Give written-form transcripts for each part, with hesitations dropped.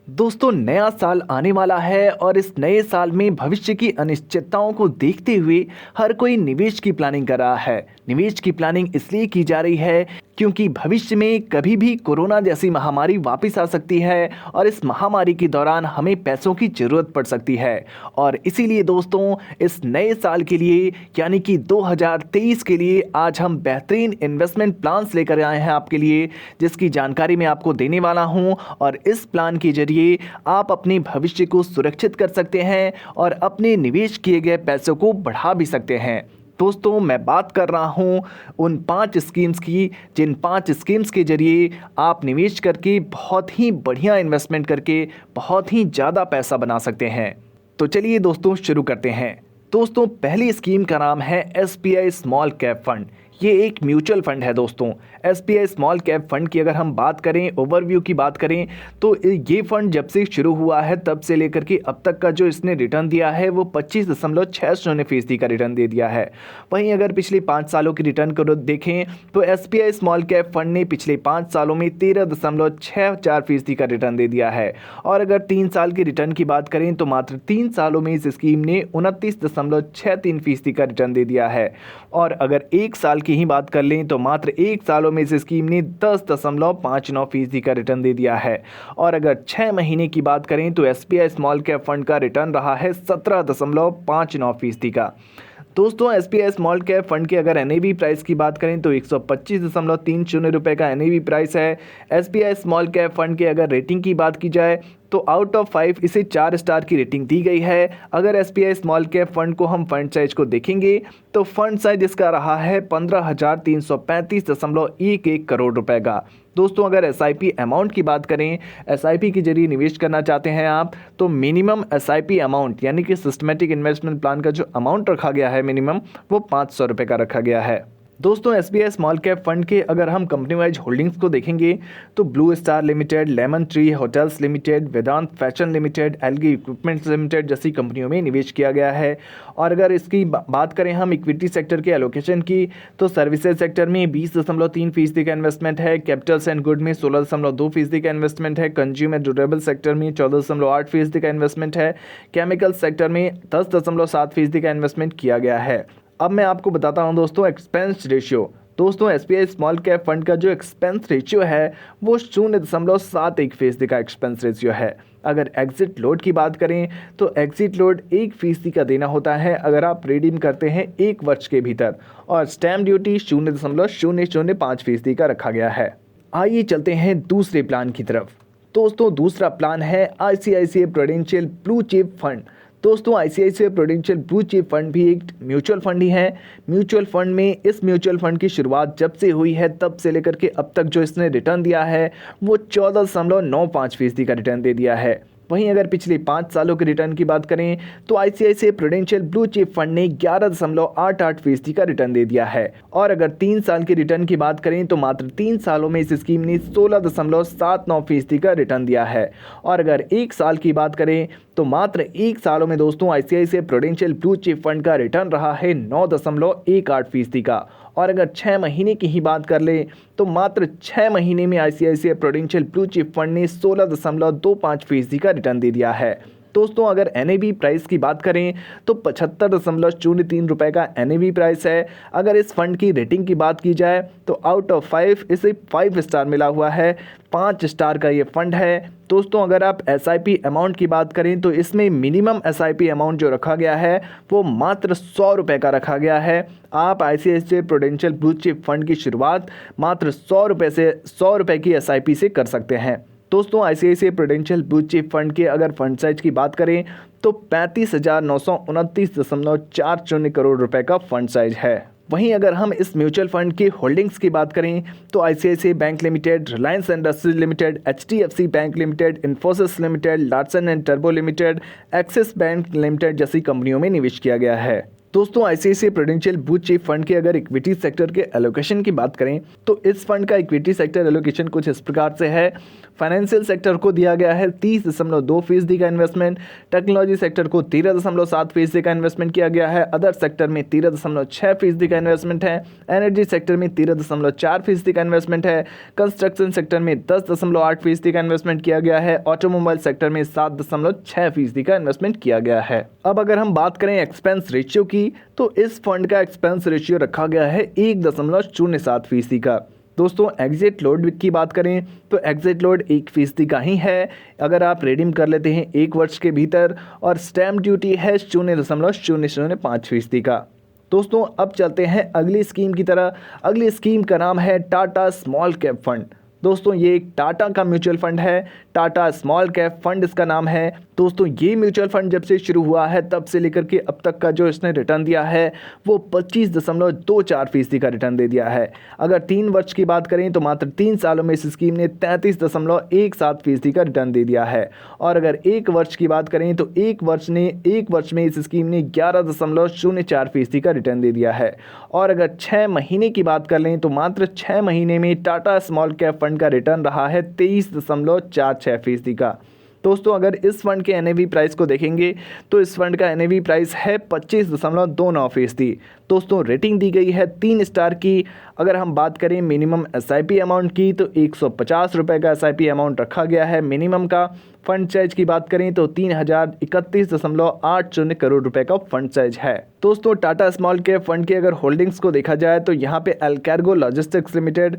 दोस्तों नया साल आने वाला है और इस नए साल में भविष्य की अनिश्चितताओं को देखते हुए हर कोई निवेश की प्लानिंग कर रहा है। निवेश की प्लानिंग इसलिए की जा रही है क्योंकि भविष्य में कभी भी कोरोना जैसी महामारी वापस आ सकती है और इस महामारी के दौरान हमें पैसों की जरूरत पड़ सकती है। और इसीलिए दोस्तों इस नए साल के लिए यानी कि 2023 के लिए आज हम बेहतरीन इन्वेस्टमेंट प्लान्स लेकर आए हैं आपके लिए, जिसकी जानकारी मैं आपको देने वाला हूं। और इस प्लान के जरिए आप अपने भविष्य को सुरक्षित कर सकते हैं और अपने निवेश किए गए पैसों को बढ़ा भी सकते हैं। दोस्तों मैं बात कर रहा हूं उन 5 स्कीम्स की, जिन 5 स्कीम्स के जरिए आप निवेश करके बहुत ही बढ़िया इन्वेस्टमेंट करके बहुत ही ज़्यादा पैसा बना सकते हैं। तो चलिए दोस्तों शुरू करते हैं। दोस्तों पहली स्कीम का नाम है SBI स्मॉल कैप फंड। ये एक म्यूचुअल फंड है दोस्तों। SBI स्मॉल कैप फंड की अगर हम बात करें, ओवरव्यू की बात करें, तो ये फंड जब से शुरू हुआ है तब से लेकर के अब तक का जो इसने रिटर्न दिया है वो 25.60% का रिटर्न दे दिया है। वहीं अगर पिछले 5 सालों की रिटर्न को देखें तो SBI स्मॉल कैप फंड ने पिछले 5 सालों में 13.64% का रिटर्न दे दिया है। और अगर 3 साल की रिटर्न की बात करें तो मात्र 3 सालों में इस स्कीम ने 29.63% का रिटर्न दे दिया है। और अगर 1 साल की ही बात कर लें तो मात्र 1 सालों में इस स्कीम ने 10.59% का रिटर्न दे दिया है। और अगर 6 महीने की बात करें तो SBI स्मॉल कैप फंड का रिटर्न रहा है 17.59% का। दोस्तों SBI स्मॉल कैप फंड के अगर NAV प्राइस की बात करें तो 125.30 रुपये का NAV प्राइस है। SBI स्मॉल कैप फंड के अगर रेटिंग की बात की जाए तो आउट ऑफ 5 इसे 4 स्टार की रेटिंग दी गई है। अगर SBI स्मॉल कैप फंड को हम फंड साइज को देखेंगे तो फंड साइज इसका रहा है 15,335.11 करोड़ रुपए का। दोस्तों अगर SIP अमाउंट की बात करें, SIP के जरिए निवेश करना चाहते हैं आप, तो मिनिमम SIP अमाउंट यानी कि सिस्टमेटिक इन्वेस्टमेंट प्लान का जो अमाउंट रखा गया है मिनिमम, वो 500 रुपये का रखा गया है। दोस्तों SBI स्मॉल कैप फंड के अगर हम कंपनी वाइज होल्डिंग्स को देखेंगे तो Blue Star Limited, Lemon Tree Hotels Limited, Vedant Fashion Limited, Elgi Equipments Limited जैसी कंपनियों में निवेश किया गया है। और अगर इसकी बात करें हम इक्विटी सेक्टर के एलोकेशन की, तो सर्विसेज सेक्टर में 20.3% का इन्वेस्टमेंट है, कैपिटल्स एंड गुड में 16.2% का इन्वेस्टमेंट है, कंज्यूमर ड्यूरेबल सेक्टर में 14.8% का इन्वेस्टमेंट है, केमिकल सेक्टर में 10.7% का इन्वेस्टमेंट किया गया है। अब मैं आपको बताता हूं दोस्तों एक्सपेंस रेशियो। दोस्तों SBI स्मॉल कैप फंड का जो एक्सपेंस रेशियो है वो 0.71% का एक्सपेंस रेशियो है। अगर एग्जिट लोड की बात करें तो एग्जिट लोड 1% का देना होता है अगर आप रिडीम करते हैं 1 वर्ष के भीतर, और स्टैम्प ड्यूटी 0.005% का रखा गया है। आइए चलते हैं दूसरे प्लान की तरफ। दोस्तों दूसरा प्लान है ICICI prudential blue chip fund. दोस्तों ICICI prudential blue chip fund भी एक म्यूचुअल फंड ही है। म्यूचुअल फंड में इस म्यूचुअल फंड की शुरुआत जब से हुई है तब से लेकर के अब तक जो इसने रिटर्न दिया है वो 14.95% का रिटर्न दे दिया है। वहीं अगर पिछले 5 सालों के रिटर्न की बात करें तो ICICI prudential blue chip fund ने 11.88% का रिटर्न दे दिया है। और अगर 3 साल के रिटर्न की बात करें तो मात्र 3 सालों में इस स्कीम ने 16.79% का रिटर्न दिया है। और अगर 1 साल की बात करें तो मात्र 1 सालों में दोस्तों ICICI prudential blue chip fund का रिटर्न रहा है 9.18% का। और अगर 6 महीने की ही बात कर लें तो मात्र 6 महीने में ICICI prudential blue chip fund ने 16.25% का रिटर्न दे दिया है। दोस्तों अगर NAV प्राइस की बात करें तो 75.03 रुपये का NAV प्राइस है। अगर इस फंड की रेटिंग की बात की जाए तो आउट ऑफ 5 इसे 5 स्टार मिला हुआ है, 5 स्टार का ये फंड है। दोस्तों अगर आप SIP अमाउंट की बात करें तो इसमें मिनिमम SIP अमाउंट जो रखा गया है वो मात्र 100 रुपये का रखा गया है। आप ICICI prudential blue chip fund की शुरुआत मात्र 100 रुपये की SIP से कर सकते हैं। दोस्तों ICICI prudential blue chip fund के अगर फंड साइज की बात करें तो 35,929.40 करोड़ रुपए का फंड साइज है। वहीं अगर हम इस म्यूचुअल फंड की होल्डिंग्स की बात करें तो ICICI bank limited, Reliance industries limited, HDFC bank limited, Infosys limited, Larsen and turbo limited, axis bank limited जैसी कंपनियों में निवेश किया गया है। दोस्तों ICICI prudential blue chip fund के अगर इक्विटी सेक्टर के एलोकेशन की बात करें तो इस फंड का इक्विटी सेक्टर एलोकेशन कुछ इस प्रकार से है। फाइनेंशियल सेक्टर को दिया गया है 30.2% का इन्वेस्टमेंट, टेक्नोलॉजी सेक्टर को 13.7% का इन्वेस्टमेंट किया गया है, अदर सेक्टर में 13.6% का इन्वेस्टमेंट है, एनर्जी सेक्टर में 13.4% का इन्वेस्टमेंट है, कंस्ट्रक्शन सेक्टर में 10.8% का इन्वेस्टमेंट किया गया है, ऑटोमोबाइल सेक्टर में 7.6% का इन्वेस्टमेंट किया गया है। अब अगर हम बात करें एक्सपेंस रेशियो की, तो इस फंड का एक्सपेंस रेशियो रखा गया है 1.07% का। दोस्तों एग्जिट लोड की बात करें तो एग्जिट लोड 1% का ही है अगर आप रिडीम कर लेते हैं 1 वर्ष के भीतर, और स्टैम्प ड्यूटी है 0.005% का। दोस्तों अब चलते हैं अगली स्कीम की तरह। अगली स्कीम का नाम है टाटा स्मॉल कैप फंड। दोस्तों ये एक टाटा का म्यूचुअल फंड है, टाटा स्मॉल कैप फंड इसका नाम है। दोस्तों ये म्यूचुअल फंड जब से शुरू हुआ है तब से लेकर के अब तक का जो इसने रिटर्न दिया है वो 25.24% का रिटर्न दे दिया है। अगर 3 वर्ष की बात करें तो मात्र 3 सालों में इस स्कीम ने 33.17% का रिटर्न दे दिया है, और अगर 1 वर्ष की बात करें तो 1 वर्ष में इस स्कीम ने 11.04% का रिटर्न दे दिया है, और अगर 6 महीने की बात कर लें तो मात्र 6 महीने में टाटा स्मॉल कैप फंड का रिटर्न रहा है 23.46% का। दोस्तों अगर इस फंड के NAV प्राइस को देखेंगे तो इस फंड का NAV प्राइस है 25.29%। दोस्तों रेटिंग दी गई है 3 स्टार की। अगर हम बात करें मिनिमम SIP अमाउंट की तो 150 रुपये का SIP अमाउंट रखा गया है मिनिमम का। फंड साइज की बात करें तो 3031.80 करोड़ रुपए का फंड साइज है। दोस्तों टाटा स्मॉल कैप फंड की अगर होल्डिंग्स को देखा जाए तो यहाँ पे Allcargo Logistics Limited,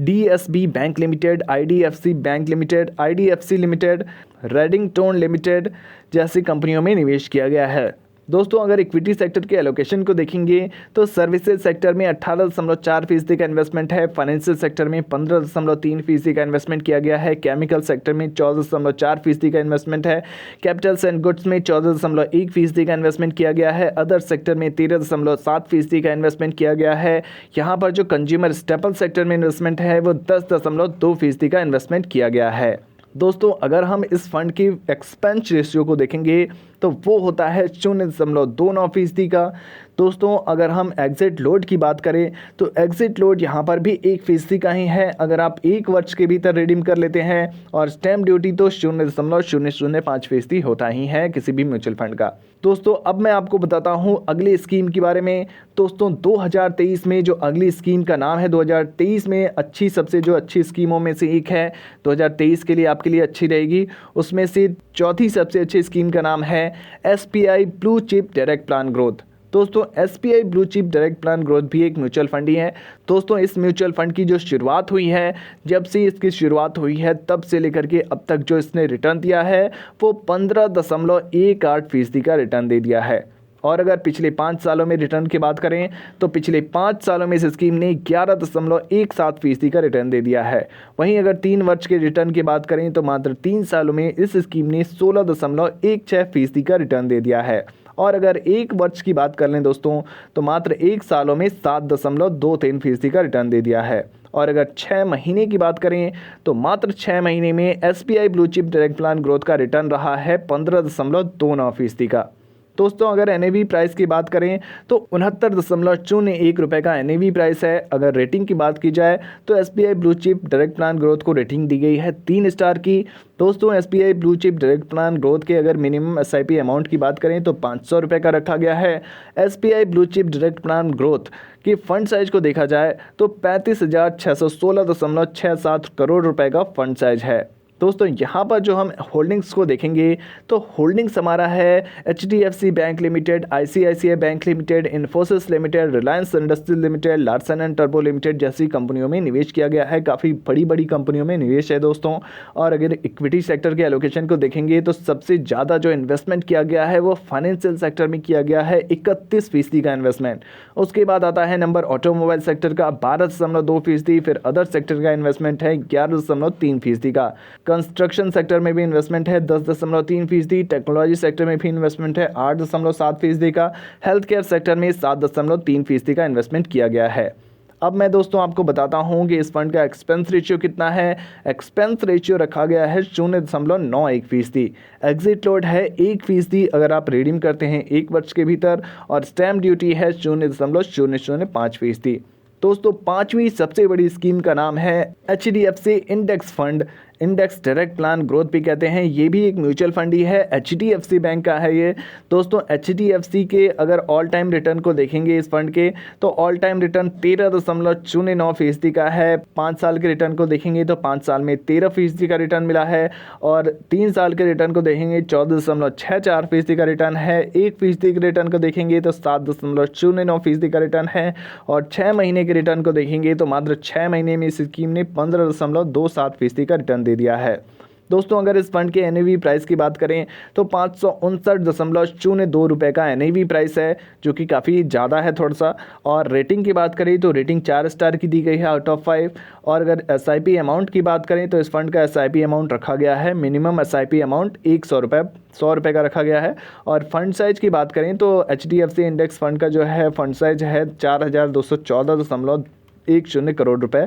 DSB bank limited, IDFC bank limited, IDFC limited, Redington Limited जैसी कंपनियों में निवेश किया गया है। दोस्तों अगर इक्विटी सेक्टर के एलोकेशन को देखेंगे तो सर्विसेज सेक्टर में 18.4% का इन्वेस्टमेंट है, फाइनेंशियल सेक्टर में 15.3% का इन्वेस्टमेंट किया गया है, केमिकल सेक्टर में 14.4% का इन्वेस्टमेंट है, कैपिटल्स एंड गुड्स में 14.1% का इन्वेस्टमेंट किया गया है, अदर सेक्टर में 13.7% का इन्वेस्टमेंट किया गया है। यहाँ पर जो कंज्यूमर स्टेपल सेक्टर में इन्वेस्टमेंट है वो 10.2% का इन्वेस्टमेंट किया गया है। दोस्तों अगर हम इस फंड की एक्सपेंस रेशियो को देखेंगे तो वो होता है 0.29% का। दोस्तों अगर हम एग्जिट लोड की बात करें तो एग्जिट लोड यहाँ पर भी 1% का ही है अगर आप 1 वर्ष के भीतर रिडीम कर लेते हैं, और स्टैम्प ड्यूटी तो 0.005% होता ही है किसी भी म्यूचुअल फंड का। दोस्तों अब मैं आपको बताता हूँ अगली स्कीम के बारे में। दोस्तों 2023 में जो अगली स्कीम का नाम है, 2023 में सबसे जो अच्छी स्कीमों में से एक है, 2023 के लिए आपके लिए अच्छी रहेगी, उसमें से चौथी सबसे अच्छी स्कीम का नाम है SBI blue chip direct plan growth. दोस्तों SBI blue chip direct plan growth भी एक म्यूचुअल फंड ही है। दोस्तों इस म्यूचुअल फंड की जो शुरुआत हुई है, जब से इसकी शुरुआत हुई है तब से लेकर के अब तक जो इसने रिटर्न दिया है वो 15.18% का रिटर्न दे दिया है, और अगर पिछले 5 सालों में रिटर्न की बात करें तो पिछले 5 सालों में इस स्कीम ने 11.17% का रिटर्न दे दिया है। वहीं अगर 3 वर्ष के रिटर्न की बात करें तो मात्र 3 सालों में इस स्कीम ने 16.16% का रिटर्न दे दिया है, और अगर 1 वर्ष की बात कर लें दोस्तों तो मात्र 1 सालों में 7.23% का रिटर्न दे दिया है, और अगर 6 महीने की बात करें तो मात्र 6 महीने में SBI blue chip direct plan growth का रिटर्न रहा है 15.29% का। दोस्तों अगर NAV प्राइस की बात करें तो 69.01 रुपये का NAV प्राइस है। अगर रेटिंग की बात की जाए तो SBI blue chip direct plan growth को रेटिंग दी गई है 3 स्टार की। दोस्तों SBI blue chip direct plan growth के अगर मिनिमम SIP अमाउंट की बात करें तो 500 रुपये का रखा गया है। SBI blue chip direct plan growth की फंड साइज को देखा जाए तो 35,616.67 करोड़ रुपए का फंड साइज है। दोस्तों यहाँ पर जो हम होल्डिंग्स को देखेंगे तो होल्डिंग्स हमारा है HDFC bank limited, ICICI bank limited, Infosys limited, Reliance industries limited, Larsen and turbo limited जैसी कंपनियों में निवेश किया गया है। काफ़ी बड़ी बड़ी कंपनियों में निवेश है दोस्तों। और अगर इक्विटी सेक्टर के एलोकेशन को देखेंगे तो सबसे ज़्यादा जो इन्वेस्टमेंट किया गया है वो फाइनेंशियल सेक्टर में किया गया है 31% का इन्वेस्टमेंट। उसके बाद आता है नंबर ऑटोमोबाइल सेक्टर का 12.2%, फिर अदर सेक्टर का इन्वेस्टमेंट है 11.3% का। कंस्ट्रक्शन सेक्टर में भी इन्वेस्टमेंट है 10.3%, टेक्नोलॉजी सेक्टर में भी इन्वेस्टमेंट है 8.7% का, हेल्थ केयर सेक्टर में 7.3% का इन्वेस्टमेंट किया गया है। अब मैं दोस्तों आपको बताता हूं कि इस फंड का एक्सपेंस रेशियो कितना है। एक्सपेंस रेशियो रखा गया है 0.91%। एग्जिट लोड है 1% अगर आप रिडीम करते हैं 1 वर्ष के भीतर, और स्टैम्प ड्यूटी है 0.005%। दोस्तों 5वीं सबसे बड़ी स्कीम का नाम है HDFC index fund index direct plan growth भी कहते हैं, ये भी एक म्यूचुअल फंड ही है, HDFC बैंक का है ये। दोस्तों HDFC के अगर ऑल टाइम रिटर्न को देखेंगे इस फंड के, तो ऑल टाइम रिटर्न 13.09% का है। 5 साल के रिटर्न को देखेंगे तो 5 साल में 13% का रिटर्न मिला है, और 3 साल के रिटर्न को देखेंगे 14.64% का रिटर्न है। 1% के रिटर्न को देखेंगे तो 7.09% का रिटर्न है, और 6 महीने के रिटर्न को देखेंगे तो मात्र 6 महीने में इस स्कीम ने 15.27% का रिटर्न दे दिया है। दोस्तों अगर इस फंड के NAV प्राइस की बात करें तो 559.02 रुपये का NAV प्राइस है, जो कि काफ़ी ज़्यादा है थोड़ा सा। और रेटिंग की बात करें तो रेटिंग 4 स्टार की दी गई है आउट ऑफ 5। और अगर SIP अमाउंट की बात करें तो इस फंड का SIP अमाउंट रखा गया है, मिनिमम SIP अमाउंट 100 रुपये का रखा गया है। और फंड साइज की बात करें तो HDFC इंडेक्स फंड का जो है फंड साइज है 4214.10 करोड़ रुपये।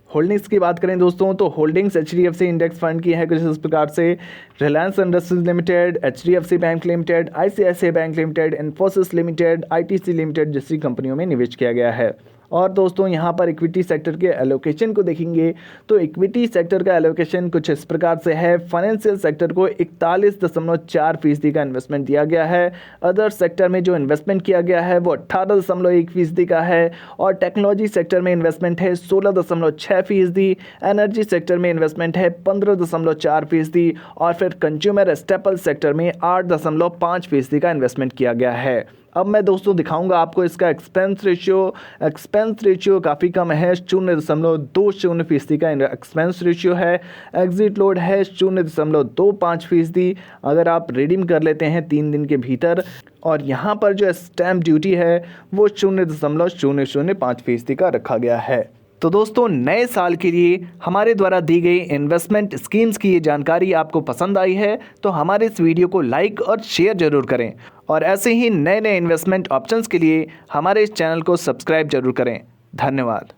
होल्डिंग्स की बात करें दोस्तों तो होल्डिंग्स HDFC इंडेक्स फंड की है कुछ इस प्रकार से: Reliance industries limited, HDFC bank limited, ICICI bank limited, Infosys limited, ITC limited जैसी कंपनियों में निवेश किया गया है। और दोस्तों यहाँ पर इक्विटी सेक्टर के एलोकेशन को देखेंगे तो इक्विटी सेक्टर का एलोकेशन कुछ इस प्रकार से है: फाइनेंशियल सेक्टर को 41.4% का इन्वेस्टमेंट दिया गया है, अदर सेक्टर में जो इन्वेस्टमेंट किया गया है वो 18.1% का है, और टेक्नोलॉजी सेक्टर में इन्वेस्टमेंट है 16.6%, एनर्जी सेक्टर में इन्वेस्टमेंट है 15.4%, और फिर कंज्यूमर स्टेपल सेक्टर में 8.5% का इन्वेस्टमेंट किया गया है। अब मैं दोस्तों दिखाऊंगा आपको इसका एक्सपेंस रेशियो काफ़ी कम है, 0.20% का एक्सपेंस रेशियो है। एग्जिट लोड है 0.25%, अगर आप रिडीम कर लेते हैं 3 दिन के भीतर। और यहाँ पर जो स्टैम्प ड्यूटी है वो 0.005% का रखा गया है। तो दोस्तों नए साल के लिए हमारे द्वारा दी गई इन्वेस्टमेंट स्कीम्स की ये जानकारी आपको पसंद आई है तो हमारे इस वीडियो को लाइक और शेयर जरूर करें, और ऐसे ही नए नए इन्वेस्टमेंट ऑप्शंस के लिए हमारे इस चैनल को सब्सक्राइब जरूर करें। धन्यवाद।